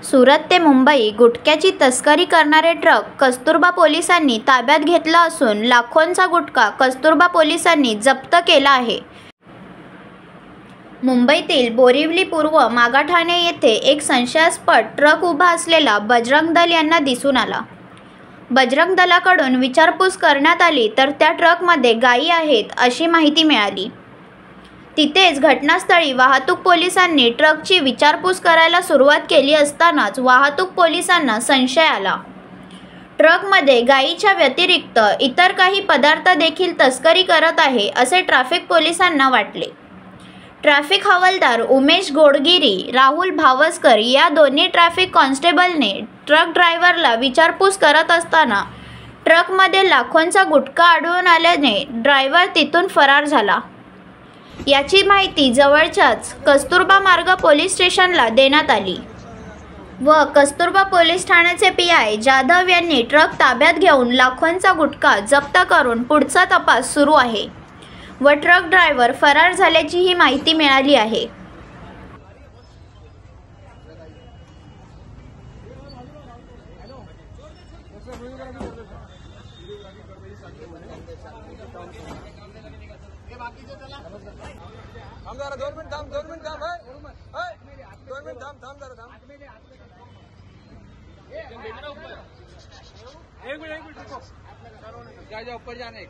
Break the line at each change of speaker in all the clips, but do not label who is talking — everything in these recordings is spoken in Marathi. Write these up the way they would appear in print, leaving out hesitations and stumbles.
सुरत ते मुंबई गुटख्याची तस्करी करणारे ट्रक कस्तुरबा पोलिसांनी ताब्यात घेतला असून लाखोंचा गुटखा कस्तुरबा पोलिसांनी जप्त केला आहे। मुंबईतील बोरिवली पूर्व मागाठाणे येथे एक संशयास्पद ट्रक उभा असलेला बजरंग दल यांना दिसून आला। बजरंग दलाकडून विचारपूस करण्यात आली तर त्या ट्रकमध्ये गायी आहेत अशी माहिती मिळाली। तिथेच घटनास्थळी वाहतूक पोलिसांनी ट्रकची विचारपूस करायला सुरुवात केली असतानाच वाहतूक पोलिसांना संशय आला। ट्रकमध्ये गायीच्या व्यतिरिक्त इतर काही पदार्थ देखील तस्करी करत आहे असे ट्रॅफिक पोलिसांना वाटले। ट्रॅफिक हवालदार उमेश गोडगिरी, राहुल भावस्कर या दोन्ही ट्रॅफिक कॉन्स्टेबलने ट्रक ड्रायव्हरला विचारपूस करत असताना ट्रकमध्ये लाखोंचा गुटखा आढळून आल्याने ड्रायव्हर तिथून फरार झाला। याची माहिती जवळच्याच कस्तुरबा मार्ग पोलीस स्टेशनला देण्यात आली व कस्तुरबा पोलीस ठाण्याचे पीआय जाधव यांनी ट्रक ताब्यात घेऊन लाखोंचा गुटखा जप्त करून पुढचा तपास सुरू आहे व ट्रक ड्रायव्हर फरार झाल्याची ही माहिती मिळाली आहे।
थांब जरा 2 मिनिट थांब 2 मिनिट थांब 2 मिनिट थांब थांब जरा थांब एक मिनट रुको जा ऊपर जाने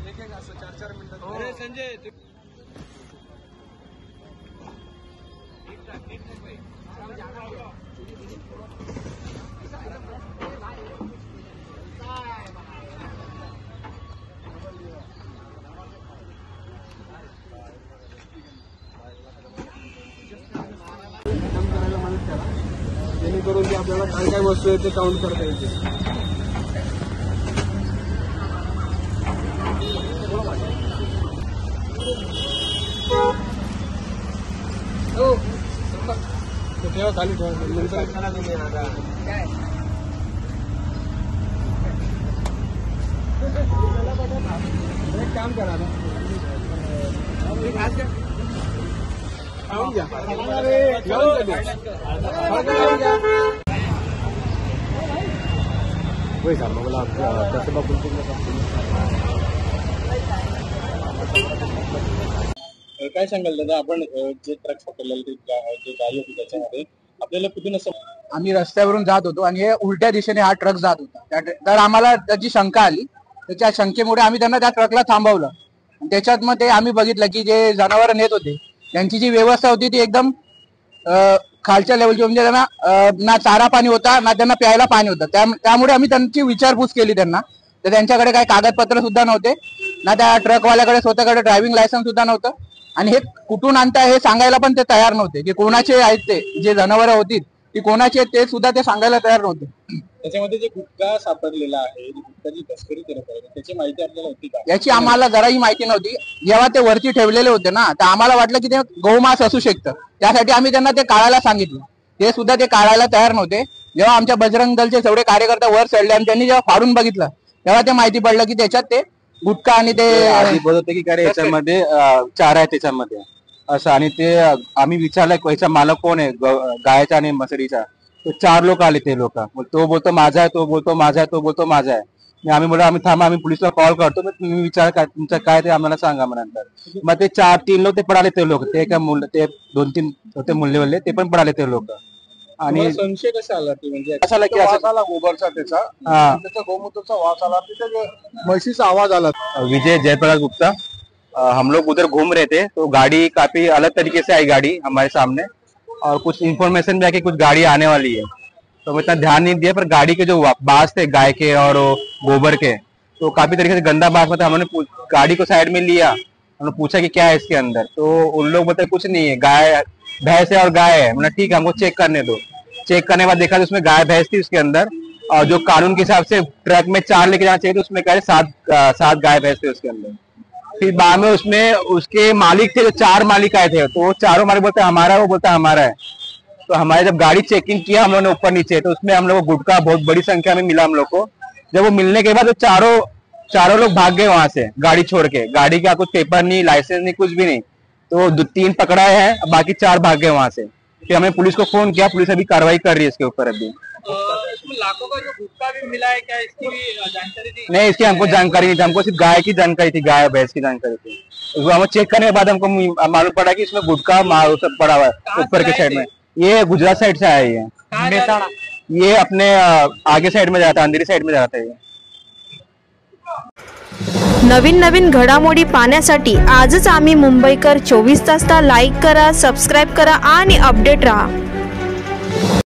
देखेगा 4 मिनट। अरे संजय जेणेकरून की आपल्याला काय काय वस्तू आहे ते काउंट करता येते। ठेवा खाली ठेवा नंतर एक काम करा ना खाऊन घ्या वही साहब बोला काय सांगाल दादा, आपण जे ट्रक पकडलेलं जे गाडी होती त्याच्यामध्ये आपल्याला कुठून असं
आम्ही रस्त्यावरून जात होतो आणि हे उलट्या दिशेने हा ट्रक जात होता। तर आम्हाला त्याची शंका आली। त्याच्या शंकेमुळे आम्ही त्यांना त्या ट्रकला थांबवलं। त्याच्यात मग ते आम्ही बघितलं की जे जनावर नेत होते त्यांची जी व्यवस्था होती ती एकदम खालच्या लेवलची, म्हणजे त्यांना ना चारा पाणी होता ना त्यांना प्यायला पाणी होतं। त्यामुळे आम्ही त्यांची विचारपूस केली त्यांना, तर त्यांच्याकडे काही कागदपत्र सुद्धा नव्हते, ना त्या ट्रकवाल्याकडे स्वतःकडे ड्रायव्हिंग लायसन्स सुद्धा नव्हतं आणि हे कुठून आणताय हे सांगायला पण ते तयार नव्हते की कोणाचे आहेत ते जे जनावरं होती ती कोणाची आहेत ते सुद्धा ते सांगायला तयार नव्हते।
त्याच्यामध्ये जे गुटखा सापडलेला आहे, गुटखाची तस्करी करत आहे, त्याची माहिती आपल्याला होती का?
याची आम्हाला जराही माहिती नव्हती। जेव्हा ते वरती ठेवलेले होते ना, तर आम्हाला वाटलं की ते गोमांस असू शकतं, त्यासाठी आम्ही त्यांना ते काढायला सांगितलं। ते सुद्धा ते काढायला तयार नव्हते। जेव्हा आमच्या बजरंग दलचे सगळे कार्यकर्ते वर चढले आणि त्यांनी जेव्हा फाडून बघितलं तेव्हा ते माहिती पडलं की त्याच्यात ते गुटखा आणि ते
बोलत होते की काय याच्यामध्ये चारा आहे त्याच्यामध्ये असं, आणि ते आम्ही विचारलं याचा मालक कोण आहे गायचा आणि मसरीचा, तो 4 लोक आले। ते लोक तो बोलतो माझा आहे, तो बोलतो माझा आहे, तो बोलतो माझा आहे। आम्ही बोललो आम्ही थांबा, आम्ही पोलिसला कॉल करतो, मग तुम्ही विचार काय तुमचं काय ते आम्हाला सांगा नंतर। मग ते 4-3 लोक ते पडाले, ते लोक ते काय ते 2-3 होते मुल्लेवल्ले, ते पण पडाले ते लोक।
आणि संशय कसा आला की म्हणजे
कसा आला की
वास आला गोबरचा, त्याचा गोमूत्राचा वास आला, तिथे म्हशीचा आवाज आला।
विजय जयप्रकाश गुप्ता, हम लोग उधर घूम रहे थे तो गाड़ी काफी अलग तरीके से आई गाड़ी हमारे सामने, और कुछ इन्फॉर्मेशन भी आई कि कुछ गाड़ी आने वाली है, तो मैं इतना ध्यान नहीं दिया। पर गाड़ी के जो बांस थे गाय के और गोबर के, तो काफी तरीके से गंदा बांस था। हमने गाड़ी को साइड में लिया, हमने पूछा कि क्या है इसके अंदर, तो उन लोग बताए कुछ नहीं है, गाय भैंस है और गाय है। मैंने ठीक है हमको चेक करने दो। चेक करने के बाद देखा तो उसमें गाय भैंस थी उसके अंदर, और जो कानून के हिसाब से ट्रक में 4 लेके जाना चाहिए तो उसमें कह 7 गाय भैंस थे उसके अंदर। फिर बाद में उसमें उसके मालिक थे, जो 4 मालिक आए थे, तो वो चारों मालिक बोलते हमारा है, वो बोलता हमारा है। तो हमारे जब गाड़ी चेकिंग किया हम लोगों ने ऊपर नीचे, तो उसमें हम लोग को गुटखा बहुत बड़ी संख्या में मिला हम लोग को। जब वो मिलने के बाद वो चारों लोग भाग गए वहां से गाड़ी छोड़ के। गाड़ी का कुछ पेपर नहीं, लाइसेंस नहीं, कुछ भी नहीं। तो 3 पकड़ाए हैं, बाकी 4 भाग गए वहां से। फिर हमने पुलिस को फोन किया, पुलिस अभी कार्रवाई कर रही है इसके ऊपर। अभी
इसमें लाखों का जो गुटखा भी मिला है, क्या इसकी भी जानकारी थी?
नहीं, इसकी हमको जानकारी नहीं थी, हमको सिर्फ गाय की जानकारी थी, गाय भैंस की जानकारी थी। उसको हम चेक करने के बाद हमको मालूम पड़ा कि इसमें गुटखा सब पड़ा हुआ है ऊपर के साइड में। ये गुजरात साइड से आया है, ये अपने आगे साइड में जाता है, अंधेरी साइड में जाता है।
नवीन नवीन घडामोडी पाहण्यासाठी आजच आम्ही मुंबईकर 24 तासला लाईक करा, सबस्क्राईब करा आणि अपडेट रहा।